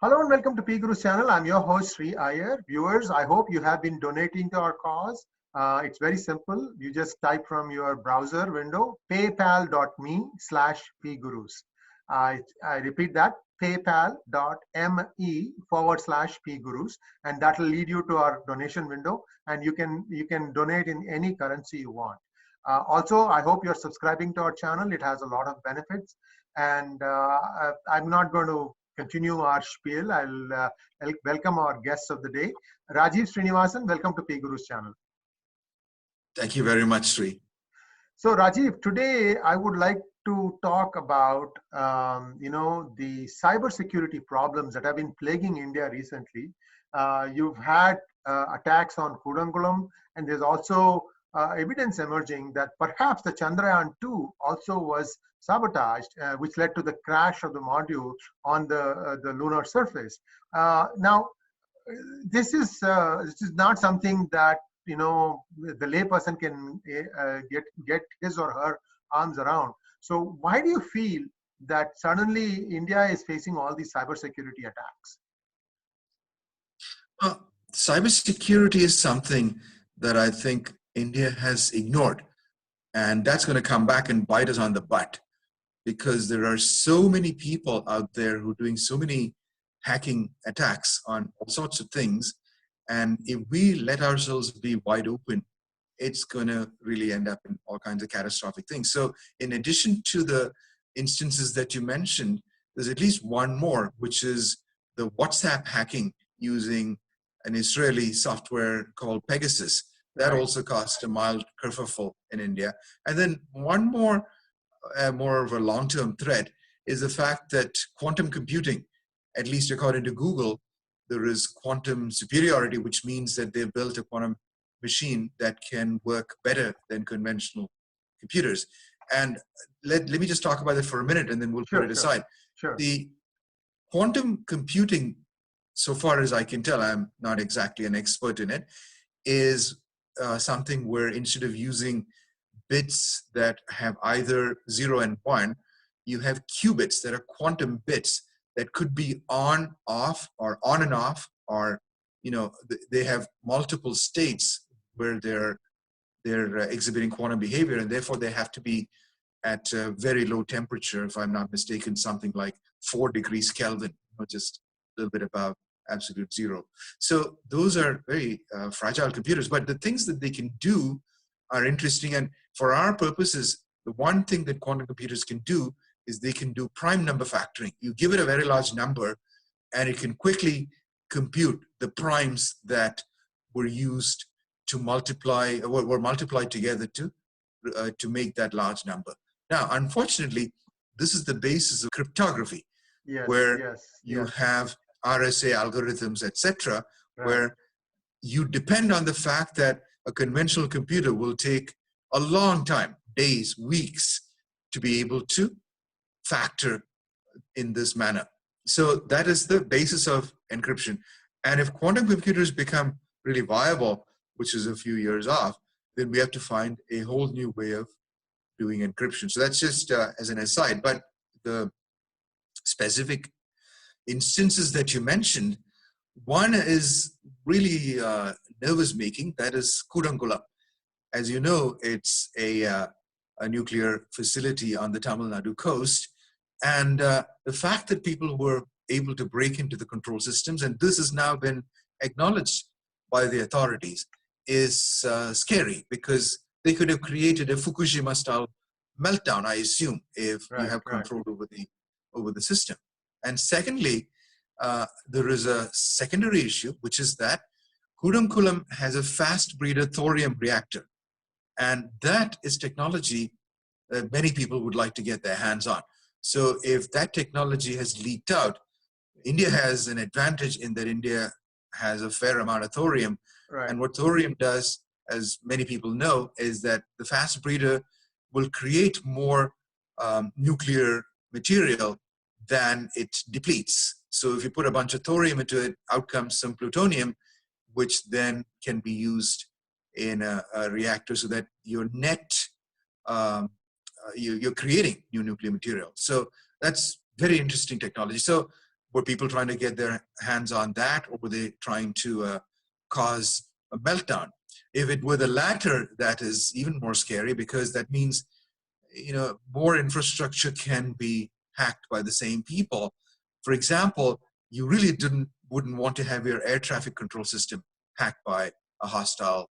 Hello and welcome to PGurus channel. I'm your host Sri Iyer. Viewers, I hope you have been donating to our cause. It's very simple. You just type from your browser window paypal.me/PGurus. I repeat that, paypal.me/PGurus, and that will lead you to our donation window, and you can donate in any currency you want. Also, I hope you're subscribing to our channel. It has a lot of benefits, and I'm not going to continue our spiel. I'll welcome our guests of the day. Rajeev Srinivasan, welcome to PGurus channel. Thank you very much, Sri. So Rajeev, today I would like to talk about the cybersecurity problems that have been plaguing India recently. You've had attacks on Kudankulam, and there's also evidence emerging that perhaps the Chandrayaan 2 also was sabotaged, which led to the crash of the module on the lunar surface. Now, this is not something that the layperson can get his or her arms around. So, why do you feel that suddenly India is facing all these cybersecurity attacks? Cybersecurity is something that I think India has ignored, and that's going to come back and bite us on the butt, because there are so many people out there who are doing so many hacking attacks on all sorts of things, and if we let ourselves be wide open, it's going to really end up in all kinds of catastrophic things. So in addition to the instances that you mentioned, there's at least one more, which is the WhatsApp hacking using an Israeli software called Pegasus. That also caused a mild kerfuffle in India. And then one more, more of a long-term threat, is the fact that quantum computing, at least according to Google, there is quantum superiority, which means that they've built a quantum machine that can work better than conventional computers. And let me just talk about it for a minute, and then we'll put it aside. Sure. The quantum computing, so far as I can tell, I'm not exactly an expert in it, is something where instead of using bits that have either 0 and 1, you have qubits that are quantum bits that could be on, off, or on and off, or they have multiple states where they're exhibiting quantum behavior, and therefore they have to be at a very low temperature, if I'm not mistaken, something like 4 degrees Kelvin, or just a little bit above absolute zero. So those are very fragile computers, but the things that they can do are interesting. And for our purposes, the one thing that quantum computers can do is they can do prime number factoring. You give it a very large number, and it can quickly compute the primes that were used to multiply, or were multiplied together to make that large number. Now, unfortunately, this is the basis of cryptography, where you have RSA algorithms, etc., where you depend on the fact that a conventional computer will take a long time, days, weeks, to be able to factor in this manner. So that is the basis of encryption. And if quantum computers become really viable, which is a few years off, then we have to find a whole new way of doing encryption. So that's just as an aside. But the specific instances that you mentioned, one is really nervous-making. That is Kudankulam. As you know, it's a nuclear facility on the Tamil Nadu coast. And the fact that people were able to break into the control systems, and this has now been acknowledged by the authorities, is scary, because they could have created a Fukushima-style meltdown, I assume, if you have control over the system. And secondly, there is a secondary issue, which is that Kudankulam has a fast breeder thorium reactor. And that is technology that many people would like to get their hands on. So if that technology has leaked out, India has an advantage in that India has a fair amount of thorium. And what thorium does, as many people know, is that the fast breeder will create more nuclear material than it depletes. So if you put a bunch of thorium into it, out comes some plutonium, which then can be used in a reactor, so that your net, you're creating new nuclear material. So that's very interesting technology. So Were people trying to get their hands on that, or were they trying to cause a meltdown? If it were the latter, that is even more scary, because that means, more infrastructure can be hacked by the same people. For example, you really wouldn't want to have your air traffic control system hacked by a hostile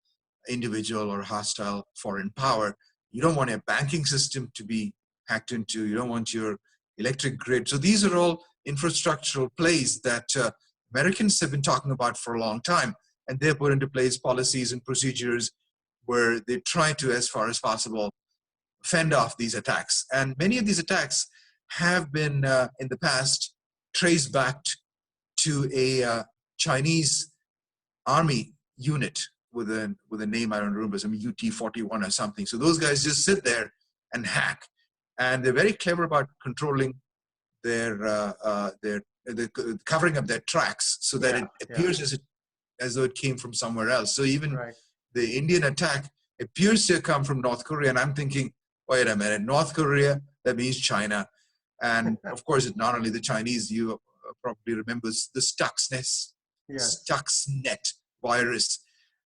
individual or hostile foreign power. You don't want your banking system to be hacked into. You don't want your electric grid. So these are all infrastructural plays that Americans have been talking about for a long time, and they've put into place policies and procedures where they try to, as far as possible, fend off these attacks. And many of these attacks have been, in the past, traced back to a Chinese army unit with a name I don't remember, some UT-41 or something. So those guys just sit there and hack, and they're very clever about controlling their covering up their tracks so that it appears as though it came from somewhere else. So even the Indian attack appears to come from North Korea, and I'm thinking, wait a minute, North Korea, that means China. And of course, it's not only the Chinese. You probably remember the Stuxnet virus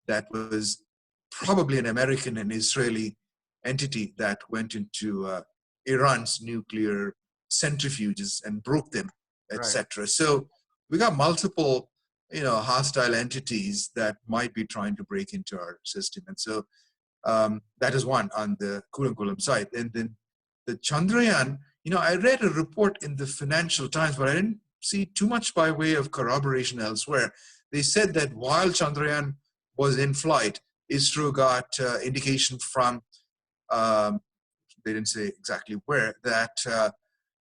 that was probably an American and Israeli entity that went into Iran's nuclear centrifuges and broke them, etc. So we got multiple, hostile entities that might be trying to break into our system. And so that is one on the Kudankulam side. And then the Chandrayaan, I read a report in the Financial Times, but I didn't see too much by way of corroboration elsewhere. They said that while Chandrayaan was in flight, ISRO got indication from, they didn't say exactly where, that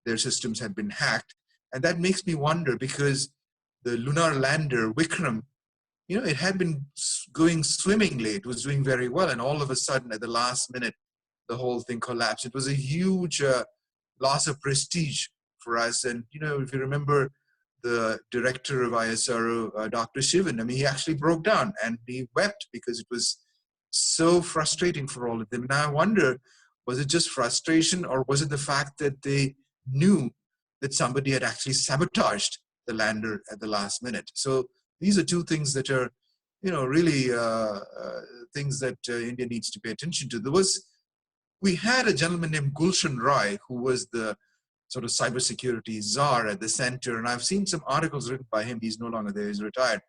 their systems had been hacked. And that makes me wonder, because the lunar lander, Vikram, it had been going swimmingly. It was doing very well. And all of a sudden, at the last minute, the whole thing collapsed. It was a huge loss of prestige for us. And, if you remember the director of ISRO, Dr. Shivan, he actually broke down and he wept because it was so frustrating for all of them. And I wonder, was it just frustration, or was it the fact that they knew that somebody had actually sabotaged the lander at the last minute? So these are two things that are, really things that India needs to pay attention to. We had a gentleman named Gulshan Rai, who was the sort of cybersecurity czar at the center, and I've seen some articles written by him. He's no longer there; he's retired.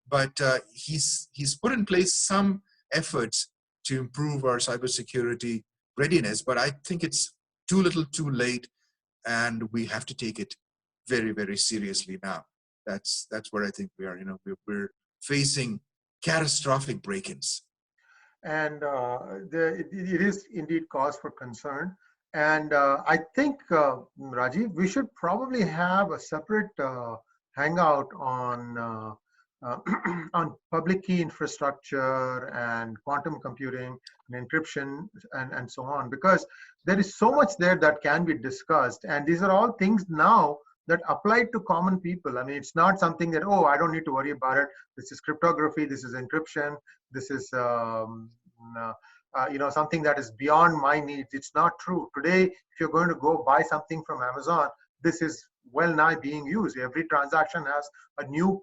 But he's put in place some efforts to improve our cybersecurity readiness. But I think it's too little, too late, and we have to take it very, very seriously now. That's where I think we are. We're facing catastrophic break-ins. And it is indeed cause for concern. And I think, Rajiv, we should probably have a separate hangout on on public key infrastructure and quantum computing and encryption and so on, because there is so much there that can be discussed. And these are all things now that apply to common people. I mean, it's not something that, oh, I don't need to worry about it. This is cryptography, this is encryption, this is something that is beyond my needs. It's not true. Today, if you're going to go buy something from Amazon, this is well nigh being used. Every transaction has a new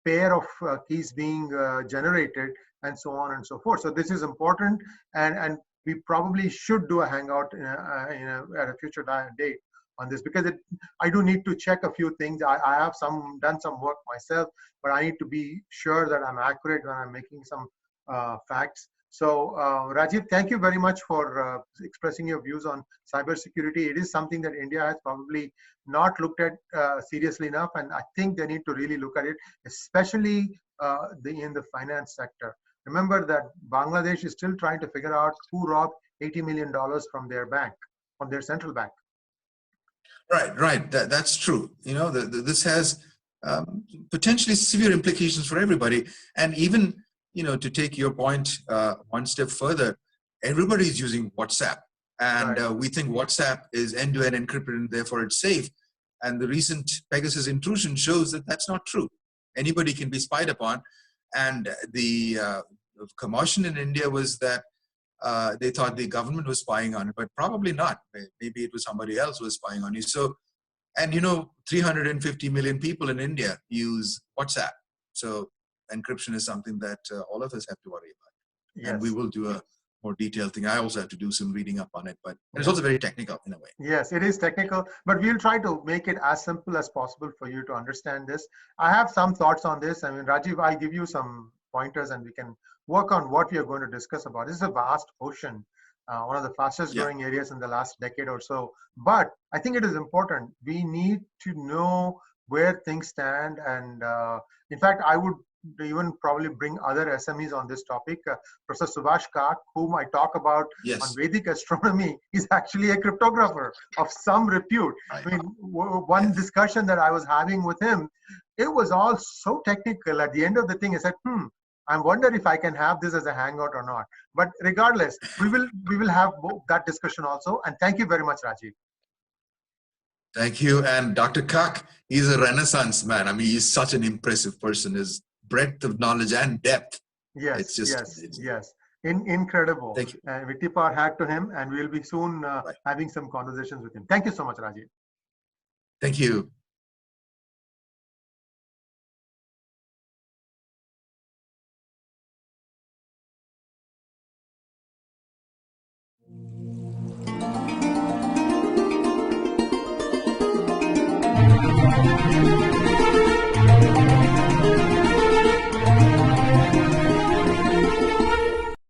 pair of keys being generated, and so on and so forth. So this is important, and we probably should do a hangout at a future date on this, because I do need to check a few things. I have done some work myself, but I need to be sure that I'm accurate when I'm making some facts. So Rajiv, thank you very much for expressing your views on cybersecurity. It is something that India has probably not looked at seriously enough, and I think they need to really look at it, especially in the finance sector. Remember that Bangladesh is still trying to figure out who robbed $80 million from their bank, from their central bank. Right. That's true. This has potentially severe implications for everybody. And even, to take your point one step further, everybody's using WhatsApp. And we think WhatsApp is end-to-end encrypted and therefore it's safe. And the recent Pegasus intrusion shows that that's not true. Anybody can be spied upon. And the commotion in India was that they thought the government was spying on it, but probably not. Maybe it was somebody else who was spying on you. So And 350 million people in India use WhatsApp. So encryption is something that all of us have to worry about. And we Yes. will do a more detailed thing. I also have to do some reading up on it, but it's Yeah. also very technical in a way. Yes, it is technical, but we'll try to make it as simple as possible for you to understand this. I have some thoughts on this. I mean, Rajiv, I'll give you some pointers and we can work on what we are going to discuss about. This is a vast ocean, one of the fastest Yeah. growing areas in the last decade or so. But I think it is important. We need to know where things stand. And in fact, I would even probably bring other SMEs on this topic. Professor Subhash Kak, whom I talk about on Yes. Vedic astronomy, is actually a cryptographer of some repute. Right. I mean, one discussion that I was having with him, it was all so technical. At the end of the thing, I said, I wonder if I can have this as a hangout or not. But regardless, we will have that discussion also. And thank you very much, Rajiv. Thank you. And Dr. Kak, he's a renaissance man. I mean, he's such an impressive person. His breadth of knowledge and depth. Yes, It's just yes, amazing. yes. Incredible. Thank you. And we tip our hat to him, and we'll be soon Right. having some conversations with him. Thank you so much, Rajiv. Thank you.